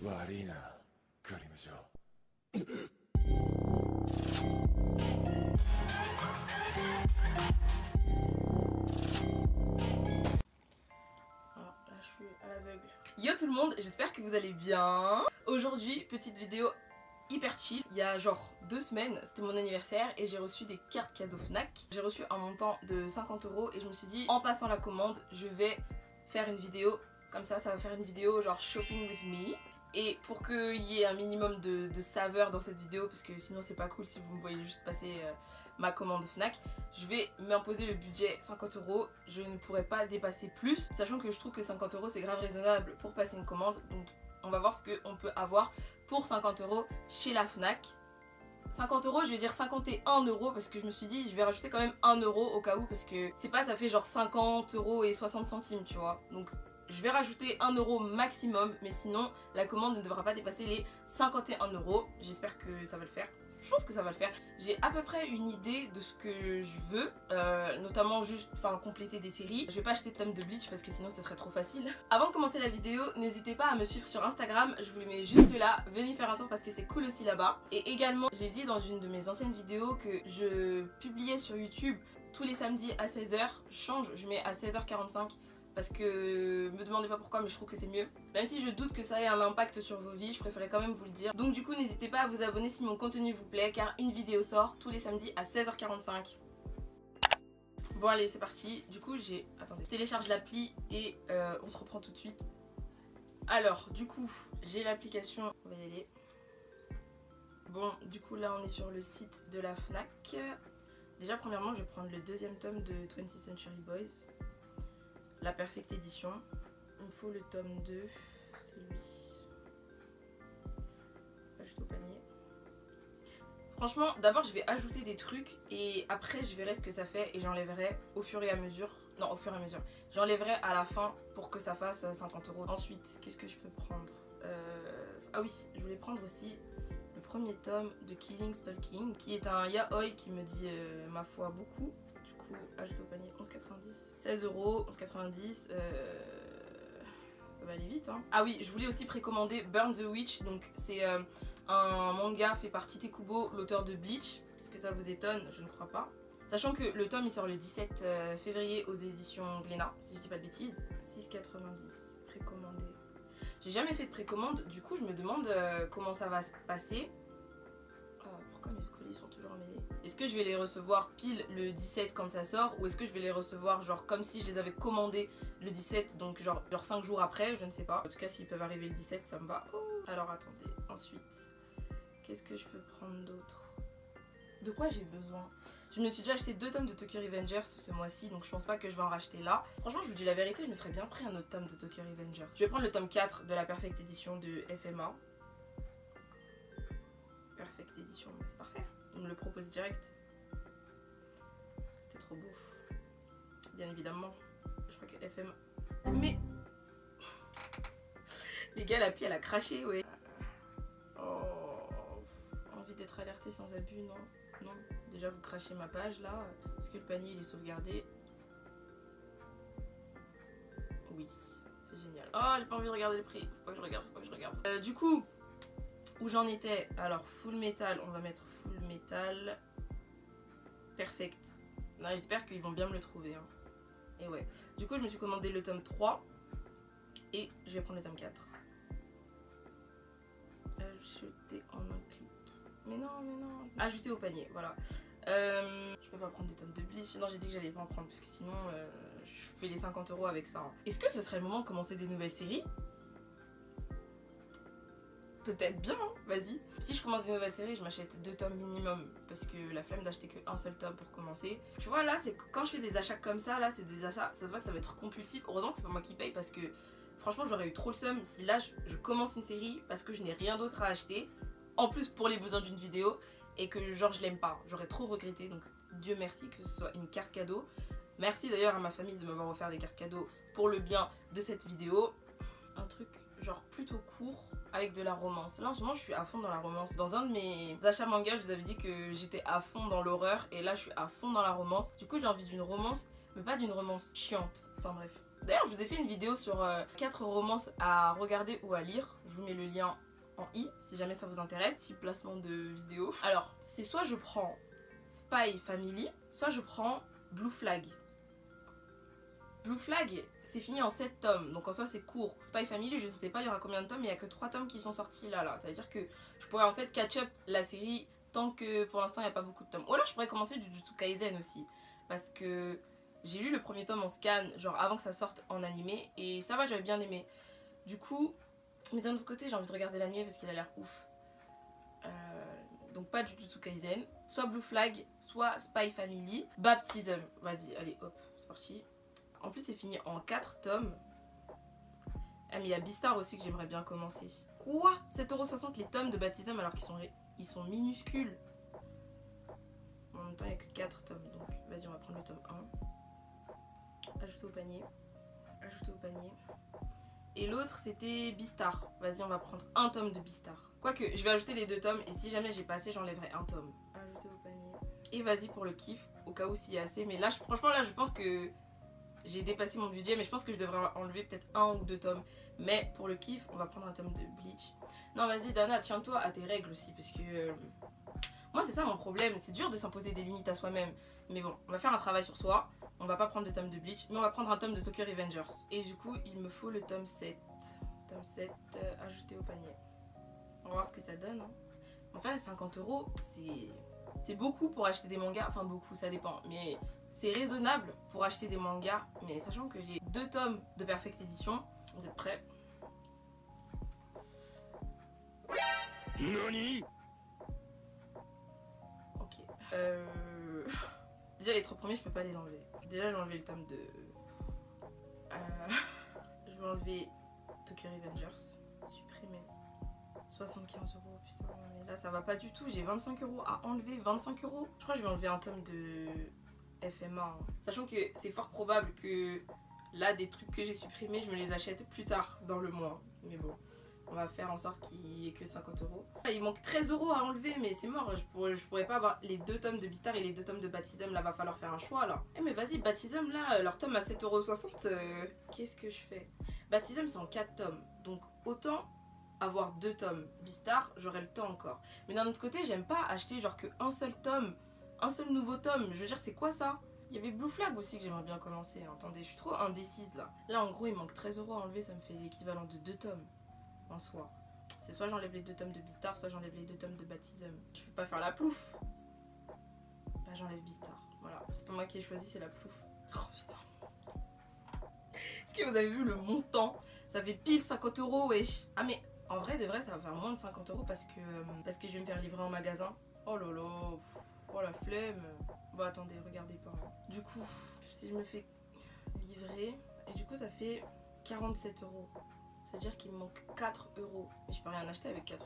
悪いな、クリム嬢。Là je suis à l'aveugle. Yo tout le monde, j'espère que vous allez bien. Aujourd'hui, petite vidéo hyper chill. Il y a genre 2 semaines, c'était mon anniversaire et j'ai reçu des cartes cadeaux Fnac. J'ai reçu un montant de 50 € et je me suis dit, en passant la commande, je vais faire une vidéo. Comme ça va faire une vidéo genre shopping with me. Et pour qu'il y ait un minimum de saveur dans cette vidéo, parce que sinon c'est pas cool si vous me voyez juste passer ma commande Fnac, je vais m'imposer le budget 50 €. Je ne pourrai pas dépasser plus, sachant que je trouve que 50 € c'est grave raisonnable pour passer une commande. Donc on va voir ce qu'on peut avoir pour 50 € chez la Fnac. 50 €, je vais dire 51 € parce que je me suis dit je vais rajouter quand même 1 € au cas où, parce que c'est pas, ça fait genre 50 € et 60 centimes, tu vois. Donc je vais rajouter 1 € maximum, mais sinon la commande ne devra pas dépasser les 51 €. J'espère que ça va le faire. Je pense que ça va le faire. J'ai à peu près une idée de ce que je veux, notamment juste compléter des séries. Je vais pas acheter de tome de Bleach parce que sinon ce serait trop facile. Avant de commencer la vidéo, n'hésitez pas à me suivre sur Instagram, je vous le mets juste là. Venez faire un tour parce que c'est cool aussi là-bas. Et également, j'ai dit dans une de mes anciennes vidéos que je publiais sur YouTube tous les samedis à 16 h. Je change, je mets à 16h45. Parce que, me demandez pas pourquoi, mais je trouve que c'est mieux. Même si je doute que ça ait un impact sur vos vies, je préférais quand même vous le dire. Donc du coup, n'hésitez pas à vous abonner si mon contenu vous plaît, car une vidéo sort tous les samedis à 16h45. Bon allez, c'est parti. Du coup, attendez, je télécharge l'appli et on se reprend tout de suite. Alors, du coup, j'ai l'application. On va y aller. Bon, du coup, là, on est sur le site de la Fnac. Déjà, premièrement, je vais prendre le 2e tome de 20th Century Boys. La Perfect Edition. Il me faut le tome 2, c'est lui. Ajoute au panier. Franchement, d'abord je vais ajouter des trucs et après je verrai ce que ça fait et j'enlèverai au fur et à mesure. Non, au fur et à mesure. J'enlèverai à la fin pour que ça fasse 50 €. Ensuite, qu'est-ce que je peux prendre? Ah oui, je voulais prendre aussi le 1er tome de Killing Stalking, qui est un yaoi qui me dit, ma foi, beaucoup. Ajoute au panier, 11,90. 16 €, 11,90. Ça va aller vite, hein. Ah oui, je voulais aussi précommander Burn the Witch. Donc c'est un manga fait par Tite Kubo, l'auteur de Bleach. Est-ce que ça vous étonne? Je ne crois pas. Sachant que le tome il sort le 17 février aux éditions Glénat, si je dis pas de bêtises. 6,90. Précommandé. J'ai jamais fait de précommande, du coup je me demande comment ça va se passer. Pourquoi mes colis sont toujours emmêlés? Est-ce que je vais les recevoir pile le 17 quand ça sort, ou est-ce que je vais les recevoir genre comme si je les avais commandés le 17, donc genre 5 jours après? Je ne sais pas. En tout cas, s'ils peuvent arriver le 17, ça me va. Alors attendez, ensuite, qu'est-ce que je peux prendre d'autre? De quoi j'ai besoin? Je me suis déjà acheté 2 tomes de Tokyo Revengers ce mois-ci, donc je pense pas que je vais en racheter là. Franchement, je vous dis la vérité, je me serais bien pris un autre tome de Tokyo Revengers. Je vais prendre le tome 4 de la Perfect Edition de FMA. Perfect Edition, c'est parfait. Il me le propose direct. C'était trop beau. Bien évidemment. Je crois que FM. Mais les gars, l'appli elle a craché, ouais. Oh, envie d'être alerté sans abus, non. Non. Déjà vous crachez ma page là. Est-ce que le panier il est sauvegardé? Oui, c'est génial. Oh, j'ai pas envie de regarder le prix. Faut pas que je regarde, faut pas que je regarde. Du coup, où j'en étais? Alors Full Metal, on va mettre Full Metal Perfect. J'espère qu'ils vont bien me le trouver, hein. Et ouais, du coup je me suis commandé le tome 3 et je vais prendre le tome 4. Ajouter en un clic. Mais non, ajouter au panier, voilà. Je peux pas prendre des tomes de Bleach. Non, j'ai dit que j'allais pas en prendre parce que sinon je fais les 50 € avec ça, hein. Est-ce que ce serait le moment de commencer des nouvelles séries? Peut-être bien, hein, vas-y. Si je commence des nouvelles séries, je m'achète 2 tomes minimum parce que la flemme d'acheter qu'un seul tome pour commencer. Tu vois, là, c'est quand je fais des achats comme ça, là, c'est des achats, ça se voit que ça va être compulsif. Heureusement que c'est pas moi qui paye parce que franchement, j'aurais eu trop le seum si là, je commence une série parce que je n'ai rien d'autre à acheter, en plus pour les besoins d'une vidéo, et que genre je l'aime pas. J'aurais trop regretté, donc Dieu merci que ce soit une carte cadeau. Merci d'ailleurs à ma famille de m'avoir offert des cartes cadeaux pour le bien de cette vidéo. Un truc genre plutôt court avec de la romance. Là en ce moment je suis à fond dans la romance. Dans un de mes achats manga je vous avais dit que j'étais à fond dans l'horreur et là je suis à fond dans la romance. Du coup j'ai envie d'une romance, mais pas d'une romance chiante. Enfin bref. D'ailleurs je vous ai fait une vidéo sur 4 romances à regarder ou à lire. je vous mets le lien en i si jamais ça vous intéresse, si placement de vidéo. Alors c'est soit je prends Spy Family, soit je prends Blue Flag. Blue Flag c'est fini en 7 tomes, donc en soi c'est court. Spy Family je ne sais pas il y aura combien de tomes, mais il n'y a que 3 tomes qui sont sortis là. Ça veut dire que je pourrais en fait catch up la série tant que pour l'instant il n'y a pas beaucoup de tomes. Ou alors je pourrais commencer Jujutsu Kaisen aussi, parce que j'ai lu le premier tome en scan, genre avant que ça sorte en animé, et ça va, j'avais bien aimé. Du coup, mais d'un autre côté j'ai envie de regarder l'animé parce qu'il a l'air ouf. Donc pas Jujutsu Kaisen, soit Blue Flag, soit Spy Family. Baptism, vas-y, allez hop, c'est parti. En plus c'est fini en 4 tomes. Ah mais il y a Beastar aussi que j'aimerais bien commencer. Quoi, 7,60€ les tomes de Baptism alors qu'ils sont minuscules. En même temps il n'y a que 4 tomes, donc vas-y on va prendre le tome 1. Ajouter au panier. Ajouter au panier. Et l'autre c'était Beastar. Vas-y on va prendre un tome de Beastar. Quoique je vais ajouter les 2 tomes et si jamais j'ai pas assez j'enlèverai un tome. Ajouter au panier. Et vas-y pour le kiff au cas où s'il y a assez. Mais là franchement là je pense que j'ai dépassé mon budget, mais je pense que je devrais enlever peut-être 1 ou 2 tomes. Mais pour le kiff on va prendre un tome de Bleach. Non vas-y Dana, tiens-toi à tes règles aussi parce que moi c'est ça mon problème. C'est dur de s'imposer des limites à soi-même. Mais bon, on va faire un travail sur soi. On va pas prendre de tome de Bleach, mais on va prendre un tome de Tokyo Revengers. Et du coup, il me faut le tome 7. Tome 7, ajouté au panier. On va voir ce que ça donne. Hein. En fait, 50€, c'est beaucoup pour acheter des mangas. Enfin, beaucoup, ça dépend. Mais c'est raisonnable pour acheter des mangas. Mais sachant que j'ai 2 tomes de Perfect Edition. Vous êtes prêts? Nani? Ok. Déjà, les 3 premiers, je peux pas les enlever. Déjà, je vais enlever le tome de... je vais enlever Tokyo Revengers. Supprimer. 75€, putain, mais là, ça va pas du tout. J'ai 25€ à enlever. 25€. Je crois que je vais enlever un tome de FMA. Hein. Sachant que c'est fort probable que là, des trucs que j'ai supprimés, je me les achète plus tard dans le mois. Mais bon. On va faire en sorte qu'il n'y ait que 50€. Il manque 13€ à enlever, mais c'est mort. Je pourrais pas avoir les 2 tomes de Beastar et les 2 tomes de Baptism. Là, va falloir faire un choix là. Eh, mais vas-y, Baptism là, leur tome à 7,60€. Qu'est-ce que je fais? Baptism, c'est en 4 tomes. Donc, autant avoir 2 tomes. Beastar, j'aurai le temps encore. Mais d'un autre côté, j'aime pas acheter genre que un seul tome, un seul nouveau tome. Je veux dire, c'est quoi ça? Il y avait Blue Flag aussi que j'aimerais bien commencer. Attendez, je suis trop indécise là. Là, en gros, il manque 13€ à enlever. Ça me fait l'équivalent de 2 tomes. En soi. C'est soit j'enlève les 2 tomes de Beastar, soit j'enlève les 2 tomes de Baptism. Je peux pas faire la plouf. Bah j'enlève Beastar. Voilà. C'est pas moi qui ai choisi, c'est la plouf. Oh putain. Est-ce que vous avez vu le montant? Ça fait pile 50€, wesh. Ah mais en vrai de vrai ça va faire moins de 50€ parce que je vais me faire livrer en magasin. Oh lolo. Oh la flemme. Bon attendez, regardez pas. Du coup, si je me fais livrer, et du coup ça fait 47€. C'est-à-dire qu'il me manque 4€. Mais je peux rien acheter avec 4€.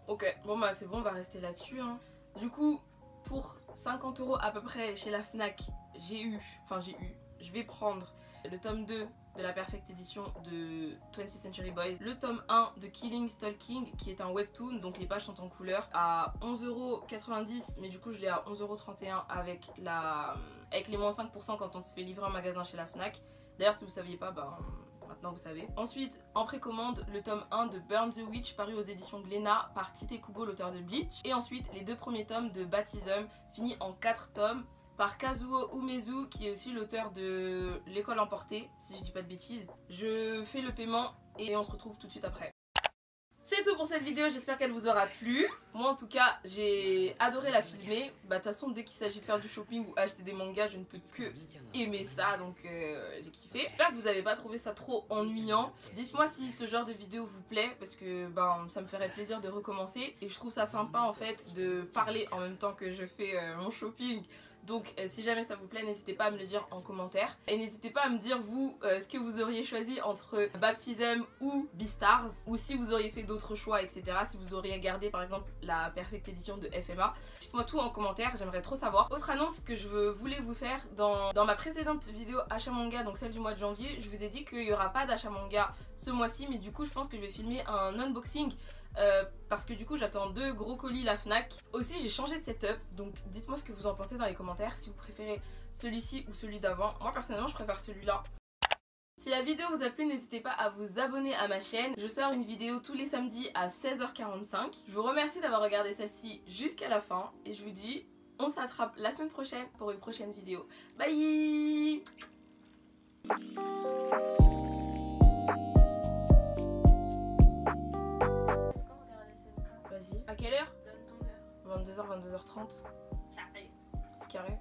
Ok, bon bah c'est bon, on va rester là-dessus. Hein. Du coup, pour 50€ à peu près chez la Fnac, je vais prendre le tome 2 de la Perfect Edition de 20th Century Boys, le tome 1 de Killing Stalking qui est un webtoon, donc les pages sont en couleur, à 11,90€, mais du coup je l'ai à 11,31€ avec les moins 5% quand on se fait livrer en magasin chez la Fnac. D'ailleurs si vous saviez pas, ben... maintenant vous savez. Ensuite, en précommande, le tome 1 de Burn the Witch paru aux éditions Glénat par Tite Kubo, l'auteur de Bleach. Et ensuite, les 2 premiers tomes de Baptism, finis en 4 tomes, par Kazuo Umezu, qui est aussi l'auteur de L'école emportée, si je dis pas de bêtises. Je fais le paiement et on se retrouve tout de suite après. C'est tout pour cette vidéo, j'espère qu'elle vous aura plu. Moi en tout cas, j'ai adoré la filmer. Bah de toute façon, dès qu'il s'agit de faire du shopping ou acheter des mangas, je ne peux que aimer ça, donc j'ai kiffé. J'espère que vous n'avez pas trouvé ça trop ennuyant. Dites-moi si ce genre de vidéo vous plaît, parce que ben, ça me ferait plaisir de recommencer. Et je trouve ça sympa en fait de parler en même temps que je fais mon shopping. Donc si jamais ça vous plaît, n'hésitez pas à me le dire en commentaire. Et n'hésitez pas à me dire vous ce que vous auriez choisi entre Baptism ou Beastars. Ou si vous auriez fait d'autres choix, etc. Si vous auriez gardé par exemple la Perfect Edition de FMA. Dites-moi tout en commentaire, j'aimerais trop savoir. Autre annonce que je voulais vous faire, dans ma précédente vidéo achat manga, donc celle du mois de janvier, je vous ai dit qu'il n'y aura pas d'achat manga ce mois-ci. Mais du coup je pense que je vais filmer un unboxing. Parce que du coup j'attends 2 gros colis la Fnac. Aussi j'ai changé de setup, donc dites-moi ce que vous en pensez dans les commentaires, si vous préférez celui-ci ou celui d'avant. Moi personnellement je préfère celui-là. Si la vidéo vous a plu, n'hésitez pas à vous abonner à ma chaîne. Je sors une vidéo tous les samedis à 16h45. Je vous remercie d'avoir regardé celle-ci jusqu'à la fin et je vous dis on s'attrape la semaine prochaine pour une prochaine vidéo. Bye. Vas-y. À quelle heure? 22h, 22h30. Carré. C'est carré.